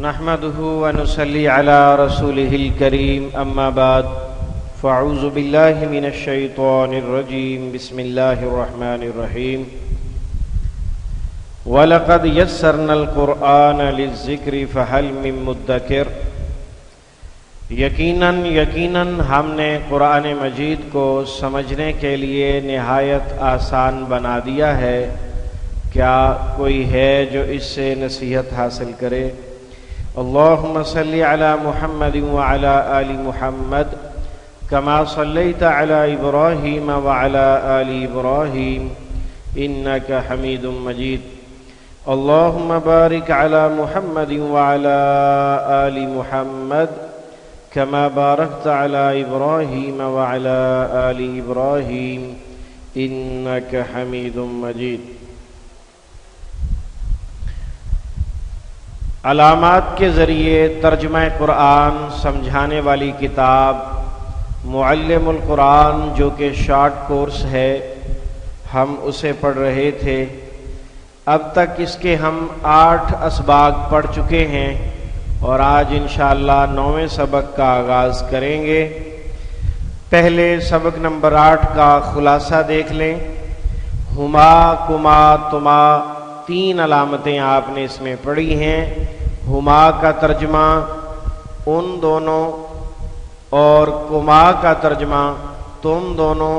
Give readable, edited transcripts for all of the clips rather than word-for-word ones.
نحمده ونصلي على رسوله الكريم اما بعد فاعوذ بالله من الشيطان الرجيم بسم الله الرحمن الرحيم وَلَقَدْ يَسَّرْنَا الْقُرْآنَ لِلذِّكْرِ فَهَلْ مِن مُدَّكِرٍ یقیناً ہم نے قرآن مجید کو سمجھنے کے لیے نہایت آسان بنا دیا ہے، کیا کوئی ہے جو اس سے نصیحت حاصل کرے؟ اللہم صلی علی محمد وعلی آل محمد کما صلیت علی ابراہیم وعلی آل ابراہیم انک حمید مجید۔ اللہم بارک علی محمد وعلی آل محمد کما بارکت علی ابراہیم وعلی آل ابراہیم انک حمید مجید۔ علامات کے ذریعے ترجمہ قرآن سمجھانے والی کتاب معلم القرآن جو کہ شارٹ کورس ہے، ہم اسے پڑھ رہے تھے۔ اب تک اس کے ہم 8 اسباق پڑھ چکے ہیں اور آج انشاءاللہ 9ویں سبق کا آغاز کریں گے۔ پہلے سبق نمبر 8 کا خلاصہ دیکھ لیں۔ ہما، کما، تما، 3 علامتیں آپ نے اس میں پڑھی ہیں۔ ہما کا ترجمہ ان دونوں، اور کما کا ترجمہ تم دونوں،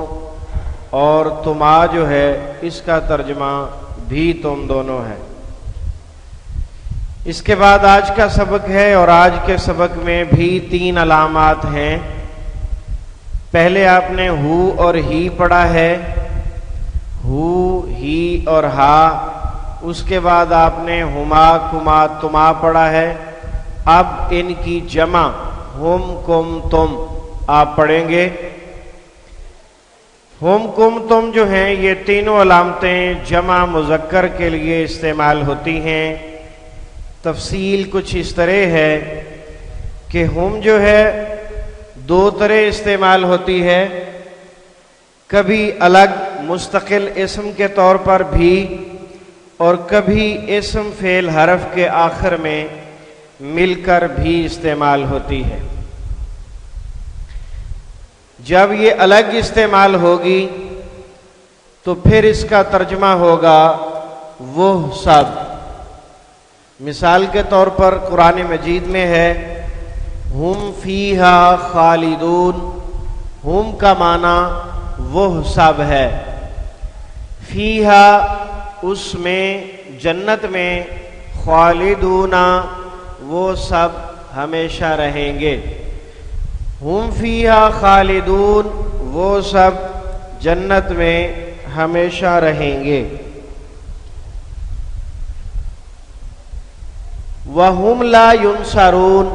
اور تما جو ہے اس کا ترجمہ بھی تم دونوں ہے۔ اس کے بعد آج کا سبق ہے، اور آج کے سبق میں بھی 3 علامات ہیں۔ پہلے آپ نے ہو اور ہی پڑھا ہے، ہو، ہی اور ہا۔ اس کے بعد آپ نے ہما، کما، تما پڑھا ہے۔ اب ان کی جمع ہم، کم، تم آپ پڑھیں گے۔ ہم، کم، تم جو ہیں یہ تینوں علامتیں جمع مذکر کے لیے استعمال ہوتی ہیں۔ تفصیل کچھ اس طرح ہے کہ ہم جو ہے 2 طرح استعمال ہوتی ہے، کبھی الگ مستقل اسم کے طور پر بھی، اور کبھی اسم فعل حرف کے آخر میں مل کر بھی استعمال ہوتی ہے۔ جب یہ الگ استعمال ہوگی تو پھر اس کا ترجمہ ہوگا وہ سب۔ مثال کے طور پر قرآن مجید میں ہے ہم فیہا خالدون۔ ہم کا معنی وہ سب ہے، فیہا اس میں، جنت میں، خالدون وہ سب ہمیشہ رہیں گے۔ ہم فیہا خالدون وہ سب جنت میں ہمیشہ رہیں گے۔ وَهُمْ لَا يُنصَرُونَ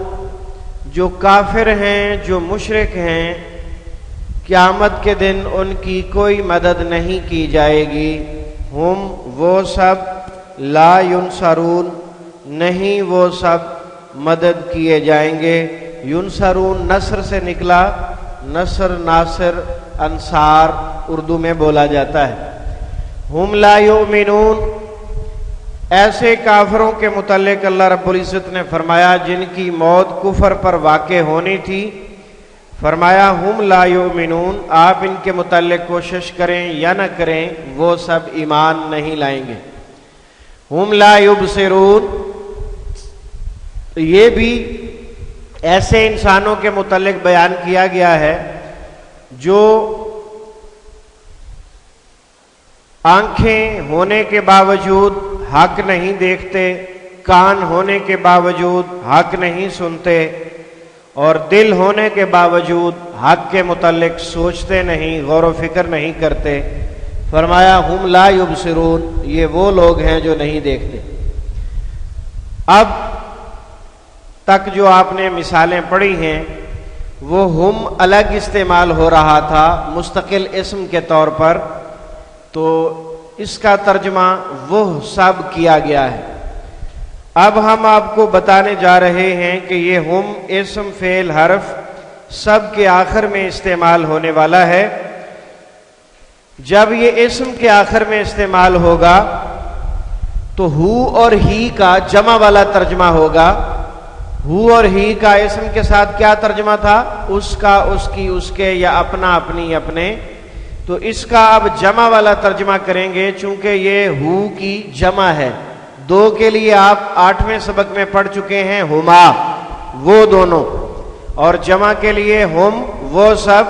جو کافر ہیں، جو مشرک ہیں، قیامت کے دن ان کی کوئی مدد نہیں کی جائے گی۔ ہم وہ سب، لا ینصرون نہیں وہ سب مدد کیے جائیں گے۔ ینصرون نصر سے نکلا، نصر، ناصر، انصار اردو میں بولا جاتا ہے۔ ہم لا یؤمنون ایسے کافروں کے متعلق اللہ رب العزت نے فرمایا جن کی موت کفر پر واقع ہونی تھی، فرمایا ہم لا یؤمنون، آپ ان کے متعلق کوشش کریں یا نہ کریں وہ سب ایمان نہیں لائیں گے۔ ہم لا یبصرون یہ بھی ایسے انسانوں کے متعلق بیان کیا گیا ہے جو آنکھیں ہونے کے باوجود حق نہیں دیکھتے، کان ہونے کے باوجود حق نہیں سنتے، اور دل ہونے کے باوجود حق کے متعلق سوچتے نہیں، غور و فکر نہیں کرتے۔ فرمایا ہم لا یبصرون یہ وہ لوگ ہیں جو نہیں دیکھتے۔ اب تک جو آپ نے مثالیں پڑھی ہیں وہ ہم الگ استعمال ہو رہا تھا مستقل اسم کے طور پر، تو اس کا ترجمہ وہ سب کیا گیا ہے۔ اب ہم آپ کو بتانے جا رہے ہیں کہ یہ ہم اسم فعل حرف سب کے آخر میں استعمال ہونے والا ہے۔ جب یہ اسم کے آخر میں استعمال ہوگا تو ہو اور ہی کا جمع والا ترجمہ ہوگا، ہو اور ہی کا اسم کے ساتھ کیا ترجمہ تھا؟ اس کا، اس کی، اس کے، یا اپنا، اپنی، اپنے. تو اس کا اب جمع والا ترجمہ کریں گے، چونکہ یہ ہو کی جمع ہے. دو کے لیے آپ 8ویں سبق میں پڑھ چکے ہیں ہما، وہ دونوں، اور جمع کے لیے ہم، وہ سب.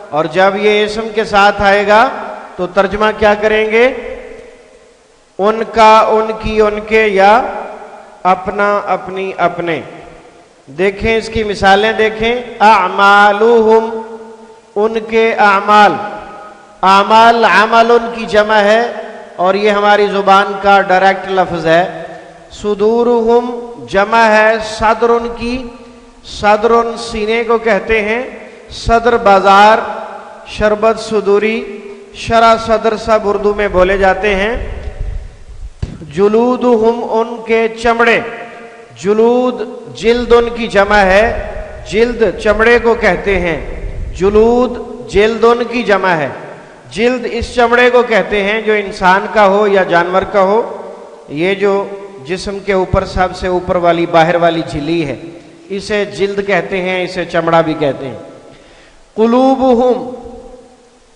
اور جب یہ اسم کے ساتھ آئے گا تو ترجمہ کیا کریں گے؟ ان کا، ان کی، ان کے، یا اپنا، اپنی، اپنے. دیکھیں اس کی مثالیں دیکھیں. اعمالہم، ان کے اعمال. اعمال عمل کی جمع ہے اور یہ ہماری زبان کا ڈائریکٹ لفظ ہے. صدورہم جمع ہے صدر کی. صدر سینے کو کہتے ہیں. صدر بازار، شربت صدوری، شرح صدر سب اردو میں بولے جاتے ہیں. جلودہم ان کے چمڑے. جلود جلد ان کی جمع ہے. جلد چمڑے کو کہتے ہیں. جلود جلد ان کی جمع ہے. جلد اس چمڑے کو کہتے ہیں جو انسان کا ہو یا جانور کا ہو. یہ جو جسم کے اوپر سب سے اوپر والی باہر والی جھلی ہے اسے جلد کہتے ہیں، اسے چمڑا بھی کہتے ہیں. قلوبہم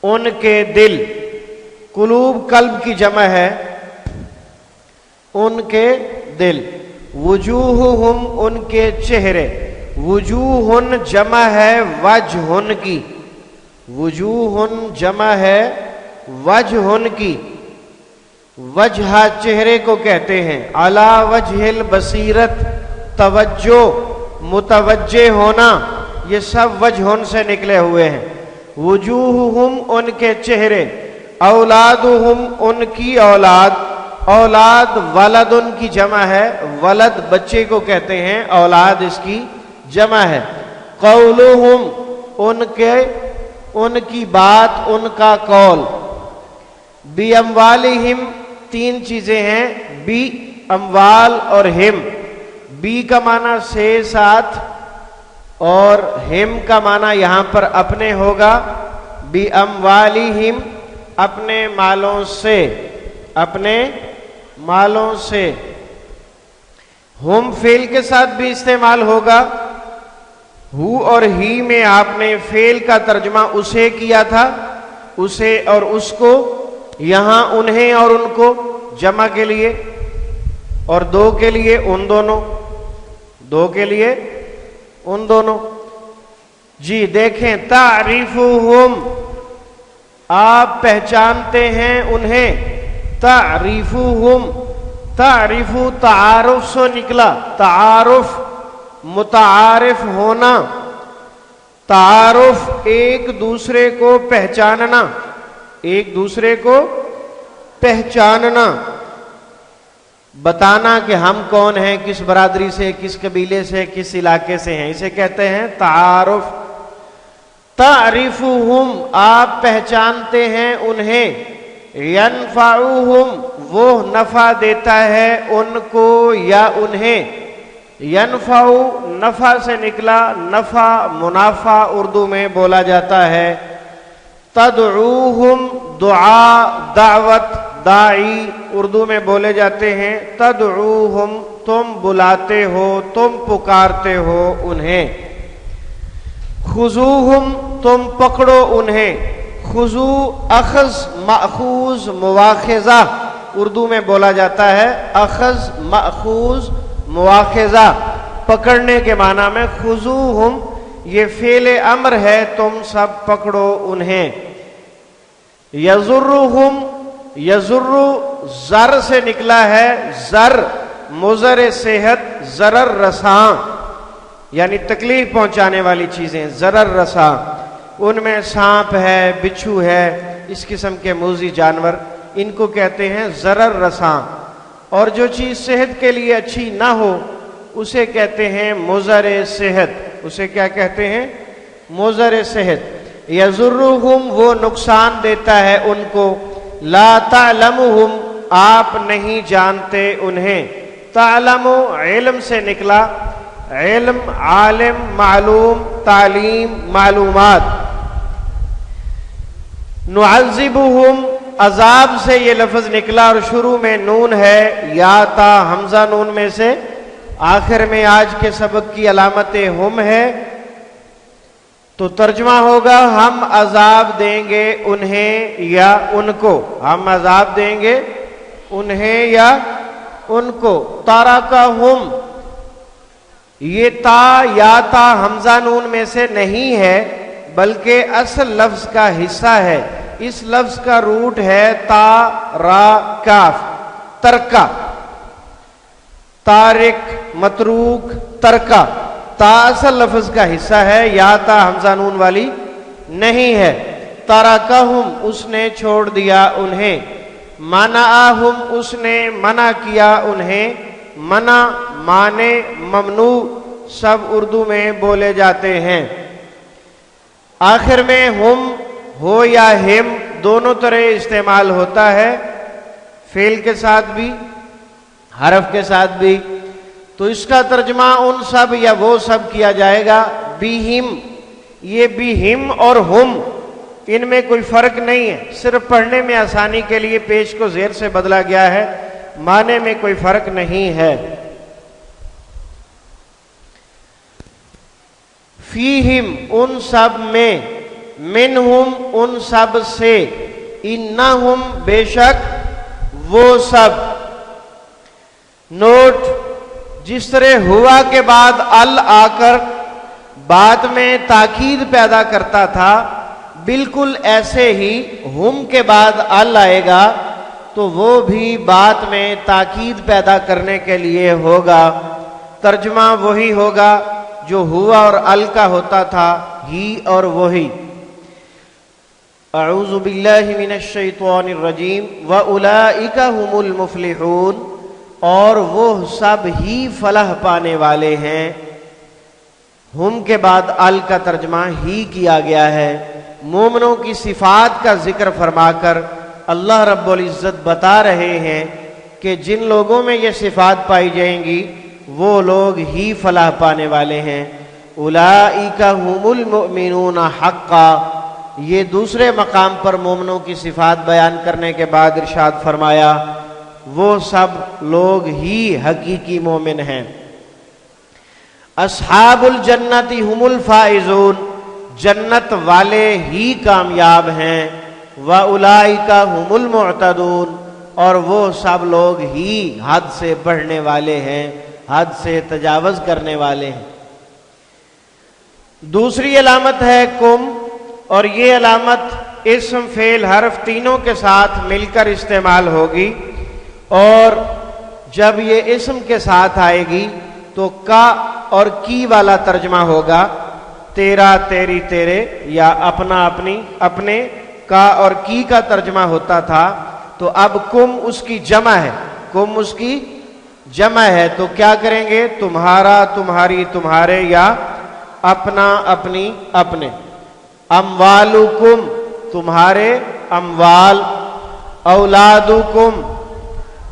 ان کے دل. قلوب قلب کی جمع ہے، ان کے دل. وجوہہم ان کے چہرے. وجوہن جمع ہے وجہن کی. وجوہن جمع ہے وجہن کی. وجہ چہرے کو کہتے ہیں. علی وجہ البصیرت توجہ، متوجہ ہونا، یہ سب وجہن سے نکلے ہوئے ہیں. وجوہہم ان کے چہرے. اولادہم ان کی اولاد. اولاد ولد ان کی جمع ہے. ولد بچے کو کہتے ہیں، اولاد اس کی جمع ہے. قولہم ان کی بات، ان کا قول. بی اموالہم تین چیزیں ہیں، بی اموال اور ہم. بی کا معنی سے ساتھ اور ہم کا معنی یہاں پر اپنے ہوگا. بی اموالہم اپنے مالوں سے، اپنے مالوں سے. ہم فعل کے ساتھ بھی استعمال ہوگا. ہو اور ہی میں آپ نے فعل کا ترجمہ اسے کیا تھا، اسے اور اس کو. یہاں انہیں اور ان کو جمع کے لیے، اور دو کے لیے ان دونوں. دو کے لیے ان دونوں. جی دیکھیں. تعریفہم آپ پہچانتے ہیں انہیں. تعریفہم. تعریف تعارف سے نکلا. تعارف متعارف ہونا. تعارف ایک دوسرے کو پہچاننا. ایک دوسرے کو پہچاننا، بتانا کہ ہم کون ہیں، کس برادری سے، کس قبیلے سے، کس علاقے سے ہیں، اسے کہتے ہیں تعارف. تعریفہم آپ پہچانتے ہیں انہیں. ینفعہم وہ نفع دیتا ہے ان کو یا انہیں. ینفع نفع سے نکلا. نفع منافع اردو میں بولا جاتا ہے. تدعوہم دعا دعوت داعی اردو میں بولے جاتے ہیں. تدعوہم تم بلاتے ہو، تم پکارتے ہو انہیں. خذوہم تم پکڑو انہیں. خذو اخذ ماخوذ مواخذہ اردو میں بولا جاتا ہے. اخذ ماخوذ مواخذہ پکڑنے کے معنی میں. خذوہم یہ فعل امر ہے، تم سب پکڑو انہیں. یضرہم یضر زر سے نکلا ہے. زر مضر صحت، ضرر رساں یعنی تکلیف پہنچانے والی چیزیں. ضرر رساں ان میں سانپ ہے، بچھو ہے، اس قسم کے موذی جانور، ان کو کہتے ہیں ضرر رساں. اور جو چیز صحت کے لیے اچھی نہ ہو اسے کہتے ہیں مضر صحت. اسے کیا کہتے ہیں؟ مضر صحت. یضرہم وہ نقصان دیتا ہے ان کو. لا تعلمہم آپ نہیں جانتے انہیں. تعلم علم سے نکلا. علم عالم معلوم تعلیم معلومات. نعذبہم عذاب سے یہ لفظ نکلا اور شروع میں نون ہے. یا تا حمزہ نون میں سے آخر میں آج کے سبق کی علامت ہم ہے، تو ترجمہ ہوگا ہم عذاب دیں گے انہیں یا ان کو، ہم عذاب دیں گے انہیں یا ان کو۔ ترکہم، یہ تا یا تا حمزہ نون میں سے نہیں ہے بلکہ اصل لفظ کا حصہ ہے۔ اس لفظ کا روٹ ہے تا را کاف، ترکا، تارک، متروک، ترکا۔ تا اصل لفظ کا حصہ ہے، یا تا حمزہ نون والی نہیں ہے۔ ترکہم، اس نے چھوڑ دیا انہیں، منعہم، اس نے منع کیا انہیں۔ منع، مانے، ممنوع سب اردو میں بولے جاتے ہیں۔ آخر میں ہم ہو یا ہم دونوں طرح استعمال ہوتا ہے، فعل کے ساتھ بھی حرف کے ساتھ بھی۔ تو اس کا ترجمہ ان سب یا وہ سب کیا جائے گا بِہِم۔ یہ بِہِم اور ہم ان میں کوئی فرق نہیں ہے، صرف پڑھنے میں آسانی کے لیے پیش کو زیر سے بدلا گیا ہے، معنی میں کوئی فرق نہیں ہے۔ فیہم، ان سب میں، منہم، ان سب سے، انہم، بے شک وہ سب۔ نوٹ، جس طرح ہوا کے بعد ال آ کر بات میں تاکید پیدا کرتا تھا، بالکل ایسے ہی ہم کے بعد ال آئے گا تو وہ بھی بات میں تاکید پیدا کرنے کے لیے ہوگا۔ ترجمہ وہی ہوگا جو ہوا اور ال کا ہوتا تھا، ہی اور وہی۔ اعوذ باللہ من الشیطان الرجیم وَأُولَئِكَ هُمُ الْمُفْلِحُونَ، اور وہ سب ہی فلاح پانے والے ہیں۔ ہم کے بعد ال کا ترجمہ ہی کیا گیا ہے۔ مومنوں کی صفات کا ذکر فرما کر اللہ رب العزت بتا رہے ہیں کہ جن لوگوں میں یہ صفات پائی جائیں گی وہ لوگ ہی فلاح پانے والے ہیں۔ اولئک هم المؤمنون حقا، یہ دوسرے مقام پر مومنوں کی صفات بیان کرنے کے بعد ارشاد فرمایا وہ سب لوگ ہی حقیقی مومن ہیں۔ اصحاب الجنت هم الفائزون، جنت والے ہی کامیاب ہیں۔ وَأُولَئِكَ هُمُ الْمُعْتَدُونَ، اور وہ سب لوگ ہی حد سے بڑھنے والے ہیں، حد سے تجاوز کرنے والے ہیں۔ دوسری علامت ہے کم، اور یہ علامت اسم، فعل، حرف تینوں کے ساتھ مل کر استعمال ہوگی، اور جب یہ اسم کے ساتھ آئے گی تو کا اور کی والا ترجمہ ہوگا، تیرا، تیری، تیرے، یا اپنا، اپنی، اپنے۔ کا اور کی کا ترجمہ ہوتا تھا، تو اب کم اس کی جمع ہے، کم اس کی جمع ہے، تو کیا کریں گے؟ تمہارا، تمہاری، تمہارے، یا اپنا، اپنی، اپنے۔ اموالکم، تمہارے اموال۔ اولادکم،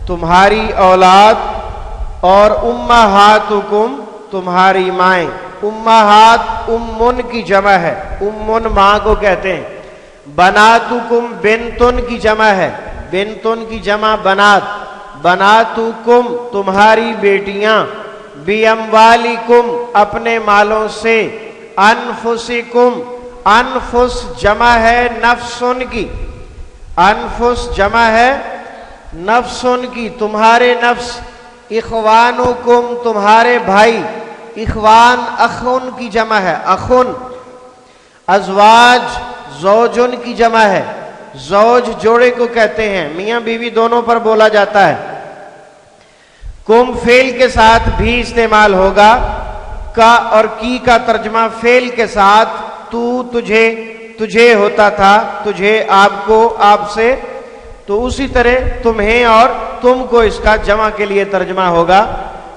تمہاری اولاد۔ اور امہاتکم، تمہاری مائیں۔ امہات امن کی جمع ہے، امن ماں کو کہتے ہیں۔ بناتکم، بنتن کی جمع ہے، بنتن کی جمع بنات۔ بناتکم، تمہاری بیٹیاں۔ بیموالکم، اپنے مالوں سے۔ انفسکم، انفس جمع ہے نفسن کی، انفس جمع ہے نفسن کی، تمہارے نفس۔ اخوانکم، تمہارے بھائی۔ اخوان اخن کی جمع ہے، اخن۔ ازواج زوجن کی جمع ہے، زوج جوڑے کو کہتے ہیں، میاں بیوی دونوں پر بولا جاتا ہے۔ کم فعل کے ساتھ بھی استعمال ہوگا۔ کا اور کی کا ترجمہ فعل کے ساتھ تو، تجھے، تجھے ہوتا تھا، تجھے، آپ کو، آپ سے، تو اسی طرح تمہیں اور تم کو اس کا جمع کے لیے ترجمہ ہوگا۔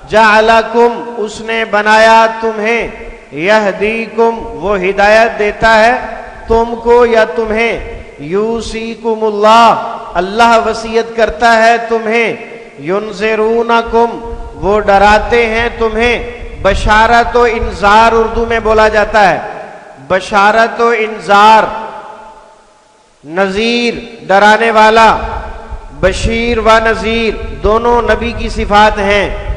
جعلکم، اس نے بنایا تمہیں۔ یہدیکم، وہ ہدایت دیتا ہے تم کو یا تمہیں۔ یوصیکم اللہ، اللہ وصیت کرتا ہے تمہیں۔ ینذرونکم، وہ ڈراتے ہیں تمہیں۔ بشارت و انذار اردو میں بولا جاتا ہے، بشارت و انذار۔ نذیر، ڈرانے والا۔ بشیر و نذیر دونوں نبی کی صفات ہیں۔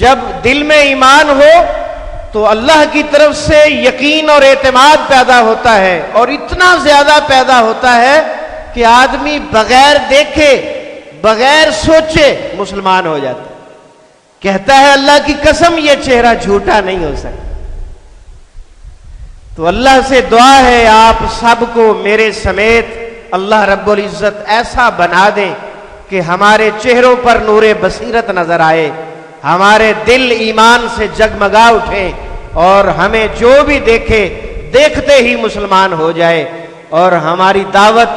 جب دل میں ایمان ہو تو اللہ کی طرف سے یقین اور اعتماد پیدا ہوتا ہے، اور اتنا زیادہ پیدا ہوتا ہے کہ آدمی بغیر دیکھے بغیر سوچے مسلمان ہو جاتا ہے، کہتا ہے اللہ کی قسم یہ چہرہ جھوٹا نہیں ہو سکتا۔ تو اللہ سے دعا ہے آپ سب کو میرے سمیت اللہ رب العزت ایسا بنا دیں کہ ہمارے چہروں پر نور بصیرت نظر آئے، ہمارے دل ایمان سے جگمگا اٹھیں، اور ہمیں جو بھی دیکھے دیکھتے ہی مسلمان ہو جائے، اور ہماری دعوت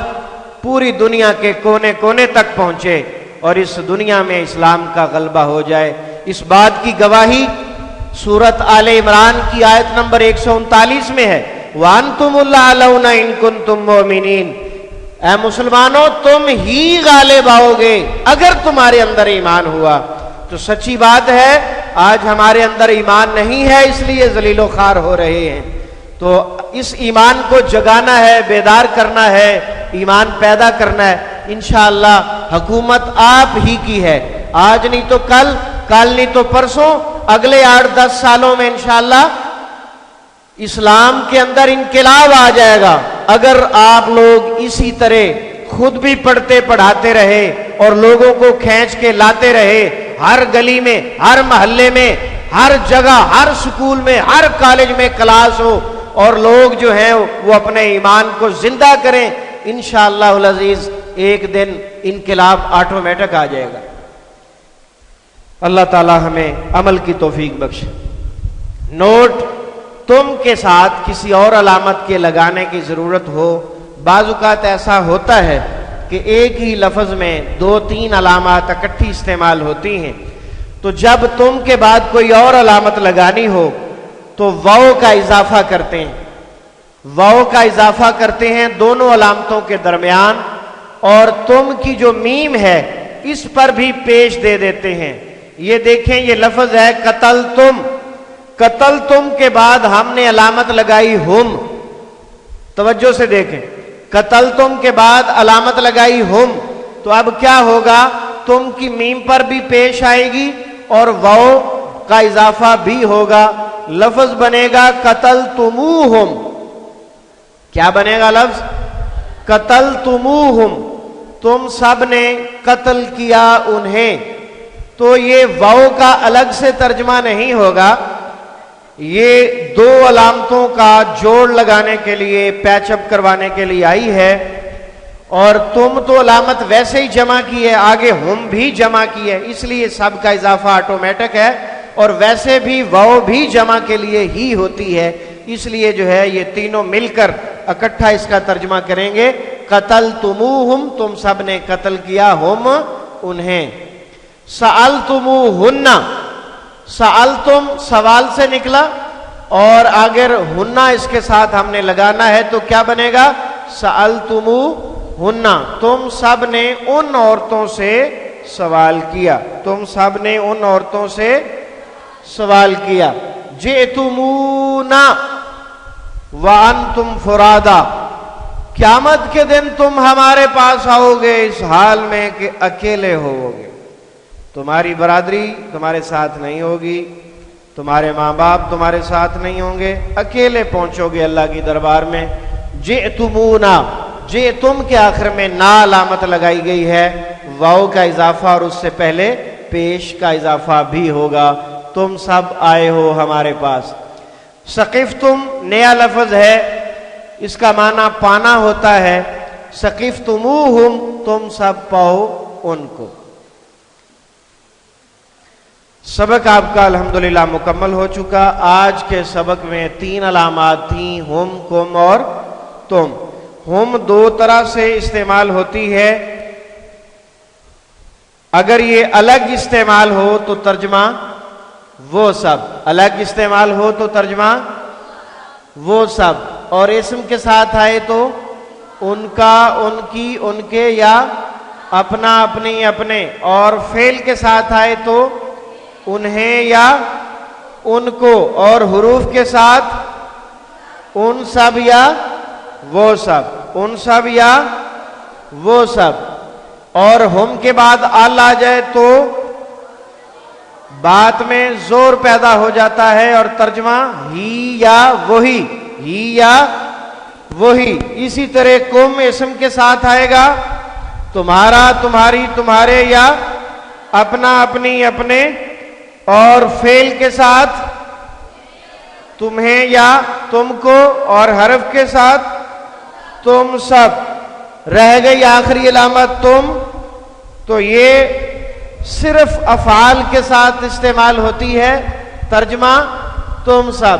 پوری دنیا کے کونے کونے تک پہنچے، اور اس دنیا میں اسلام کا غلبہ ہو جائے۔ اس بات کی گواہی سورت آل عمران کی آیت نمبر 139 میں ہے، وَأَنْتُمُ الْأَعْلَوْنَ إِن كُنتُم مُؤْمِنِينَ، اے مسلمانوں تم ہی غالب آؤ گے اگر تمہارے اندر ایمان ہوا۔ تو سچی بات ہے آج ہمارے اندر ایمان نہیں ہے، اس لیے ذلیل و خوار ہو رہے ہیں۔ تو اس ایمان کو جگانا ہے، بیدار کرنا ہے، ایمان پیدا کرنا ہے۔ انشاءاللہ حکومت آپ ہی کی ہے، آج نہیں تو کل، کل نہیں تو پرسوں، اگلے 8-10 سالوں میں انشاءاللہ اسلام کے اندر انقلاب آ جائے گا، اگر آپ لوگ اسی طرح خود بھی پڑھتے پڑھاتے رہے اور لوگوں کو کھینچ کے لاتے رہے، ہر گلی میں، ہر محلے میں، ہر جگہ، ہر سکول میں، ہر کالج میں کلاس ہو، اور لوگ جو ہیں وہ اپنے ایمان کو زندہ کریں، انشاءاللہ العزیز ایک دن انقلاب آٹومیٹک آ جائے گا۔ اللہ تعالی ہمیں عمل کی توفیق بخشے۔ نوٹ تم کے ساتھ کسی اور علامت کے لگانے کی ضرورت ہو، بعض اوقات ایسا ہوتا ہے کہ ایک ہی لفظ میں 2-3 علامات اکٹھی استعمال ہوتی ہیں، تو جب تم کے بعد کوئی اور علامت لگانی ہو تو واو کا اضافہ کرتے ہیں، واو کا اضافہ کرتے ہیں دونوں علامتوں کے درمیان، اور تم کی جو میم ہے اس پر بھی پیش دے دیتے ہیں۔ یہ دیکھیں یہ لفظ ہے قتل تم، قتل تم کے بعد ہم نے علامت لگائی ہم، توجہ سے دیکھیں، قتل تم کے بعد علامت لگائی ہم، تو اب کیا ہوگا، تم کی میم پر بھی پیش آئے گی اور واو کا اضافہ بھی ہوگا، لفظ بنے گا قتل تموہم۔ کیا بنے گا لفظ؟ قتل تموہم، تم سب نے قتل کیا انہیں۔ تو یہ واو کا الگ سے ترجمہ نہیں ہوگا، یہ دو علامتوں کا جوڑ لگانے کے لیے، پیچ اپ کروانے کے لیے آئی ہے، اور تم تو علامت ویسے ہی جمع کی ہے، آگے ہم بھی جمع کی ہے، اس لیے سب کا اضافہ آٹومیٹک ہے، اور ویسے بھی واو بھی جمع کے لیے ہی ہوتی ہے، اس لیے جو ہے یہ تینوں مل کر اکٹھا اس کا ترجمہ کریں گے، قتل تموہم، تم سب نے قتل کیا، ہم انہیں۔ سألتموہن، سألتم سوال سے نکلا، اور اگر ہننا اس کے ساتھ ہم نے لگانا ہے تو کیا بنے گا؟ سألتموہن، تم سب نے ان عورتوں سے سوال کیا، تم سب نے ان عورتوں سے سوال کیا۔ جئتمونا وانتم فرادا، قیامت کے دن تم ہمارے پاس آؤ گے اس حال میں کہ اکیلے ہوگے، تمہاری برادری تمہارے ساتھ نہیں ہوگی، تمہارے ماں باپ تمہارے ساتھ نہیں ہوں گے، اکیلے پہنچو گے اللہ کی دربار میں۔ جئتمونا، جئتم کے آخر میں نا علامت لگائی گئی ہے، واو کا اضافہ اور اس سے پہلے پیش کا اضافہ بھی ہوگا، تم سب آئے ہو ہمارے پاس۔ ثقفتم نیا لفظ ہے، اس کا معنی پانا ہوتا ہے، ثقفتموہم، تم سب پاؤ ان کو۔ سبق آپ کا الحمدللہ مکمل ہو چکا۔ آج کے سبق میں 3 علامات تھیں، ہم، کم اور تم۔ ہم 2 طرح سے استعمال ہوتی ہے، اگر یہ الگ استعمال ہو تو ترجمہ وہ سب، الگ استعمال ہو تو ترجمہ وہ سب، اور اسم کے ساتھ آئے تو ان کا، ان کی، ان کے، یا اپنا، اپنی، اپنے، اور فعل کے ساتھ آئے تو انہیں یا ان کو، اور حروف کے ساتھ ان سب یا وہ سب، ان سب یا وہ سب۔ اور ہم کے بعد ال آ جائے تو بات میں زور پیدا ہو جاتا ہے، اور ترجمہ ہی یا وہی، ہی یا وہی۔ اسی طرح کم اسم کے ساتھ آئے گا، تمہارا، تمہاری، تمہارے، یا اپنا، اپنی، اپنے، اور فعل کے ساتھ تمہیں یا تم کو، اور حرف کے ساتھ تم سب۔ رہ گئی آخری علامت تم، تو یہ صرف افعال کے ساتھ استعمال ہوتی ہے، ترجمہ تم سب۔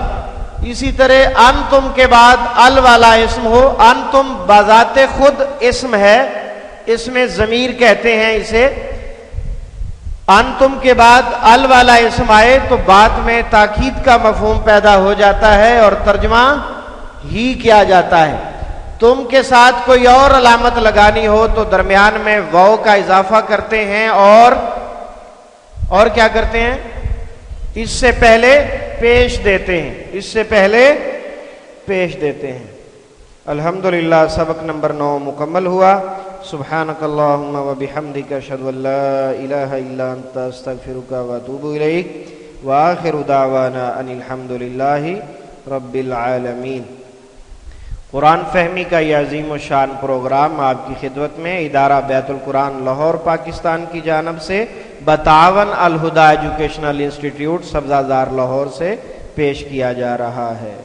اسی طرح انتم کے بعد ال والا اسم ہو، انتم بذات خود اسم ہے، اسم ضمیر کہتے ہیں اسے، انتم کے بعد ال والا اسم آئے تو بات میں تاکید کا مفہوم پیدا ہو جاتا ہے اور ترجمہ ہی کیا جاتا ہے۔ تم کے ساتھ کوئی اور علامت لگانی ہو تو درمیان میں واو کا اضافہ کرتے ہیں، اور کیا کرتے ہیں؟ اس سے پہلے پیش دیتے ہیں، اس سے پہلے پیش دیتے ہیں۔ الحمدللہ سبق نمبر 9 مکمل ہوا۔ سبحانک اللہم و بحمدک، اشہد ان لا الہ الا انت، استغفرک و اتوب الیک، وآخر دعوانا ان الحمدللہ رب العالمین۔ قرآن فہمی کا یہ عظیم و شان پروگرام آپ کی خدمت میں ادارہ بیت القرآن لاہور پاکستان کی جانب سے بتعاون الہدیٰ ایجوکیشنل انسٹیٹیوٹ سبزہ زار لاہور سے پیش کیا جا رہا ہے۔